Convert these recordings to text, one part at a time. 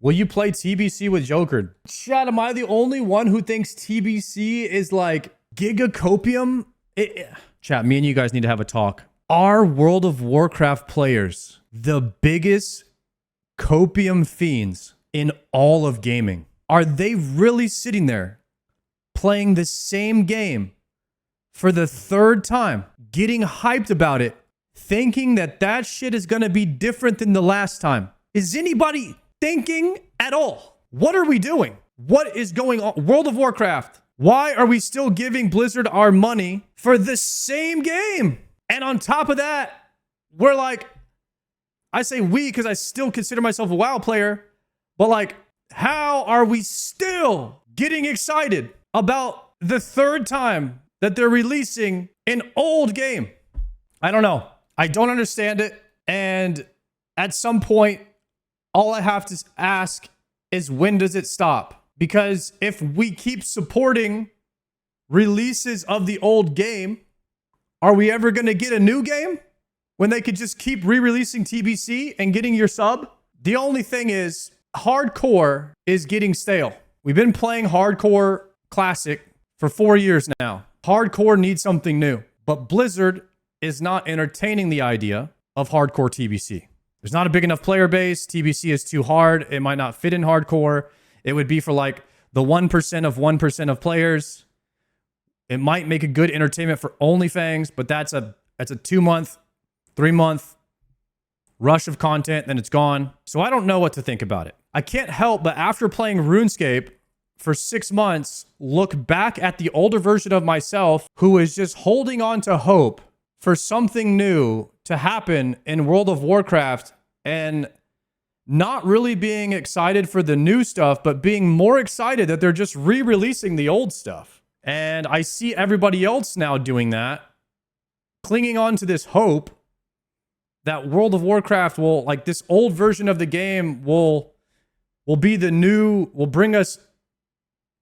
Will you play TBC with Joker? Chat, am I the only one who thinks TBC is like gigacopium? Chat, me and you guys need to have a talk. Are World of Warcraft players the biggest copium fiends in all of gaming? Are they really sitting there playing the same game for the third time, getting hyped about it, thinking that that shit is going to be different than the last time? Is anybody thinking at all? What are we doing? What is going on? World of Warcraft. Why are we still giving Blizzard our money for the same game? And on top of that, we're like, I say we because I still consider myself a WoW player, but like, how are we still getting excited about the third time that they're releasing an old game? I don't know. I don't understand it. And at some point, all I have to ask is, when does it stop? Because if we keep supporting releases of the old game, are we ever going to get a new game when they could just keep re-releasing TBC and getting your sub? The only thing is, hardcore is getting stale. We've been playing hardcore classic for 4 years now. Hardcore needs something new, but Blizzard is not entertaining the idea of hardcore TBC. There's not a big enough player base. TBC is too hard. It might not fit in hardcore. It would be for like the 1% of 1% of players. It might make a good entertainment for OnlyFans, but that's a 2-month, 3-month rush of content, then it's gone. So I don't know what to think about it. I can't help but, after playing RuneScape for 6 months, look back at the older version of myself who is just holding on to hope for something new to happen in World of Warcraft, and not really being excited for the new stuff, but being more excited that they're just re-releasing the old stuff. And I see everybody else now doing that, clinging on to this hope that World of Warcraft will, like, this old version of the game will be the new, will bring us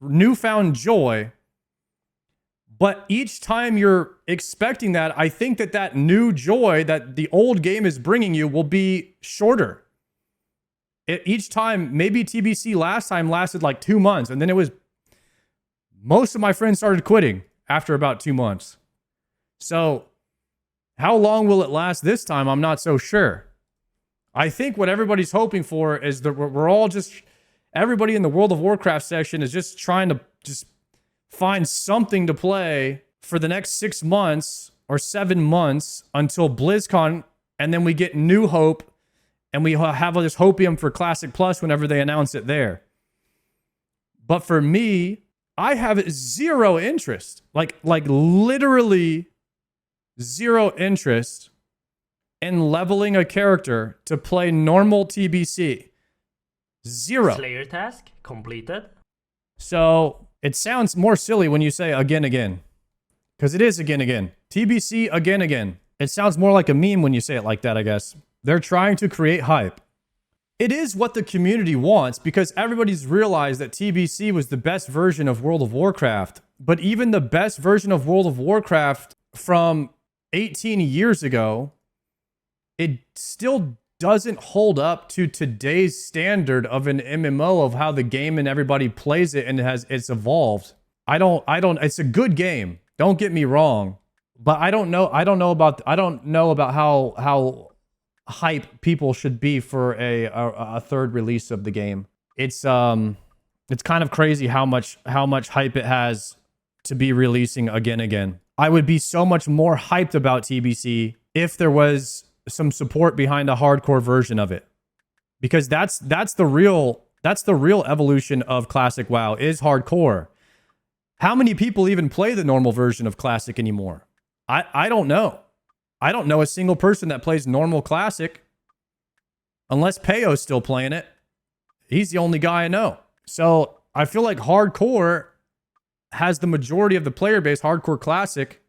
newfound joy. But each time you're expecting that, I think that new joy that the old game is bringing you will be shorter. Each time, maybe TBC last time lasted like 2 months, and then it was, most of my friends started quitting after about 2 months. So how long will it last this time? I'm not so sure. I think what everybody's hoping for is that we're all just, everybody in the World of Warcraft section is just trying to just find something to play for the next 6 months or 7 months until BlizzCon, and then we get new hope, and we have this hopium for Classic Plus whenever they announce it there. But for me, I have zero interest, like literally zero interest in leveling a character to play normal TBC. Zero. Slayer task completed. So it sounds more silly when you say again. Because it is again. TBC again. It sounds more like a meme when you say it like that, I guess. They're trying to create hype. It is what the community wants, because everybody's realized that TBC was the best version of World of Warcraft. But even the best version of World of Warcraft from 18 years ago, it still doesn't hold up to today's standard of an MMO, of how the game and everybody plays it, and it's evolved. I don't, it's a good game. Don't get me wrong, but I don't know about how hype people should be for a third release of the game. It's kind of crazy how much hype it has to be releasing again. I would be so much more hyped about TBC if there was some support behind a hardcore version of it, because that's the real evolution of Classic WoW, is hardcore. How many people even play the normal version of Classic anymore? I don't know. I don't know a single person that plays normal Classic, unless Peyo's still playing it. He's the only guy I know. So I feel like hardcore has the majority of the player base, hardcore Classic.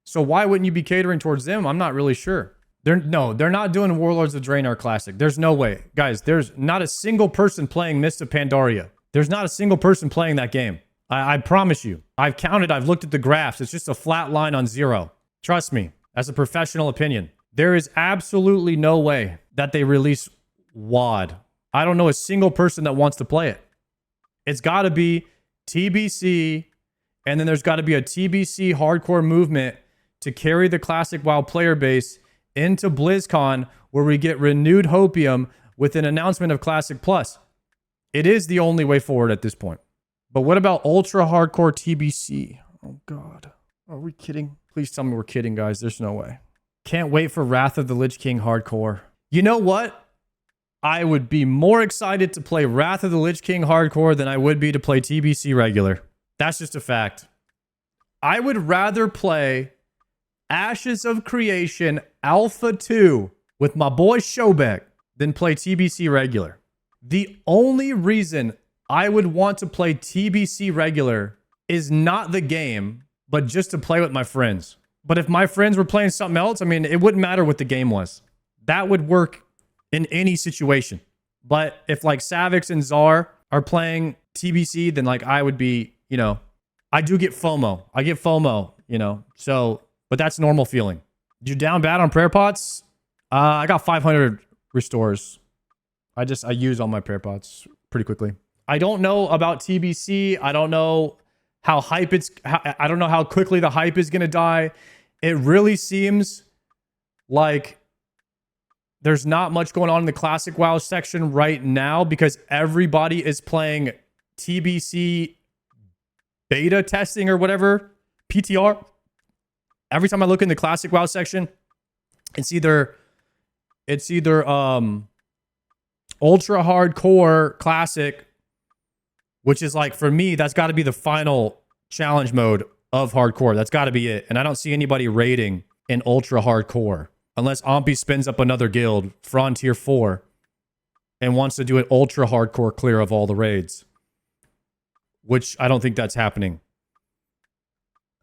So why wouldn't you be catering towards them? I'm not really sure. They're not doing Warlords of Draenor Classic. There's no way. Guys, there's not a single person playing Mist of Pandaria. There's not a single person playing that game. I promise you. I've counted. I've looked at the graphs. It's just a flat line on 0. Trust me, as a professional opinion. There is absolutely no way that they release WoD I don't know a single person that wants to play it. It's got to be TBC, and then there's got to be a TBC hardcore movement to carry the Classic WoW player base into BlizzCon, where we get renewed hopium with an announcement of Classic Plus. It is the only way forward at this point. But what about ultra hardcore TBC? Oh God, are we kidding? Please tell me we're kidding, guys. There's no way. Can't wait for Wrath of the Lich King hardcore. You know what? I would be more excited to play Wrath of the Lich King hardcore than I would be to play TBC regular. That's just a fact. I would rather play Ashes of Creation Alpha 2 with my boy Shobek than play TBC regular. The only reason I would want to play TBC regular is not the game, but just to play with my friends. But if my friends were playing something else, I mean, it wouldn't matter what the game was. That would work in any situation. But if like Savix and Czar are playing TBC, then like I would be, you know, I do get FOMO. I get FOMO, you know, so, but that's normal feeling. You down bad on prayer pots? I got 500 restores. I use all my prayer pots pretty quickly. I don't know about TBC. I don't know how hype I don't know how quickly the hype is going to die. It really seems like there's not much going on in the Classic WoW section right now because everybody is playing TBC beta testing or whatever, PTR. Every time I look in the Classic WoW section, it's either ultra hardcore classic, which is like, for me, that's got to be the final challenge mode of hardcore. That's got to be it. And I don't see anybody raiding in ultra hardcore unless Ompi spins up another guild, Frontier 4, and wants to do an ultra hardcore clear of all the raids, which I don't think that's happening.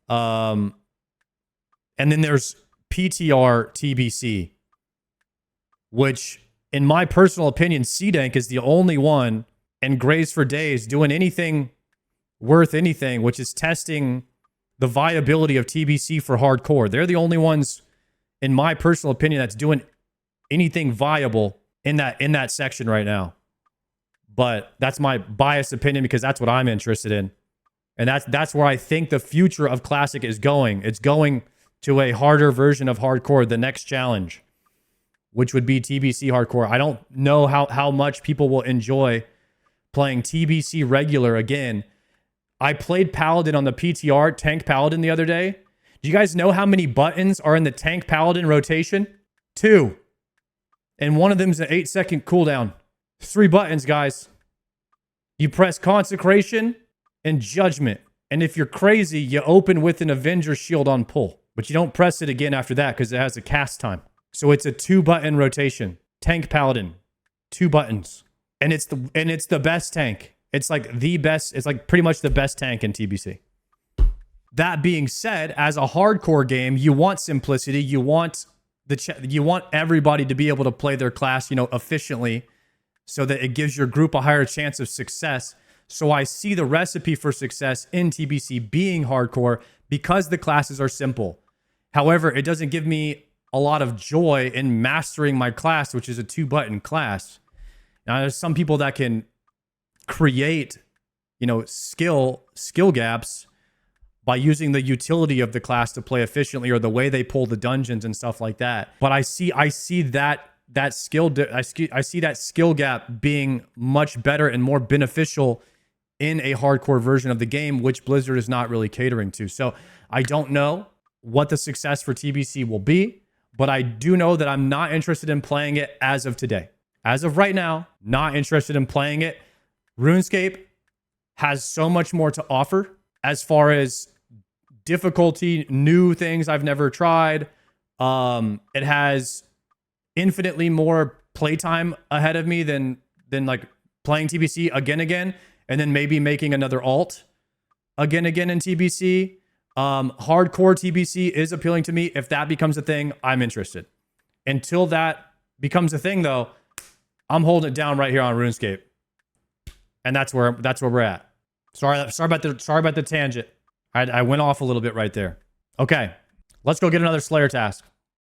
And then there's PTR TBC, which in my personal opinion, C-Dank is the only one, and Graves for Days doing anything worth anything, which is testing the viability of TBC for hardcore. They're the only ones, in my personal opinion, that's doing anything viable in that section right now. But that's my biased opinion because that's what I'm interested in. And that's where I think the future of Classic is going. It's going to a harder version of hardcore, the next challenge, which would be TBC hardcore. I don't know how much people will enjoy playing TBC regular again. I played Paladin on the PTR, Tank Paladin, the other day. Do you guys know how many buttons are in the Tank Paladin rotation? 2. And one of them is an 8-second cooldown. 3 buttons, guys. You press Consecration and Judgment. And if you're crazy, you open with an Avenger Shield on pull. But you don't press it again after that because it has a cast time. So it's a 2-button rotation. Tank Paladin. 2 buttons. And it's the best tank. It's like the best. It's like pretty much the best tank in TBC. That being said, as a hardcore game, you want simplicity. You want everybody to be able to play their class, efficiently, so that it gives your group a higher chance of success. So I see the recipe for success in TBC being hardcore because the classes are simple. However, it doesn't give me a lot of joy in mastering my class, which is a 2-button class. Now, there's some people that can create, skill gaps by using the utility of the class to play efficiently or the way they pull the dungeons and stuff like that. But I see that skill gap being much better and more beneficial in a hardcore version of the game, which Blizzard is not really catering to. So I don't know what the success for TBC will be, but I do know that I'm not interested in playing it as of today. As of right now, not interested in playing it. RuneScape has so much more to offer as far as difficulty, new things I've never tried. It has infinitely more playtime ahead of me than like playing TBC again, and then maybe making another alt again in TBC. Hardcore TBC is appealing to me. If that becomes a thing, I'm interested. Until that becomes a thing, though, I'm holding it down right here on RuneScape, and that's where we're at. Sorry about the tangent. I went off a little bit right there. Okay, let's go get another Slayer task.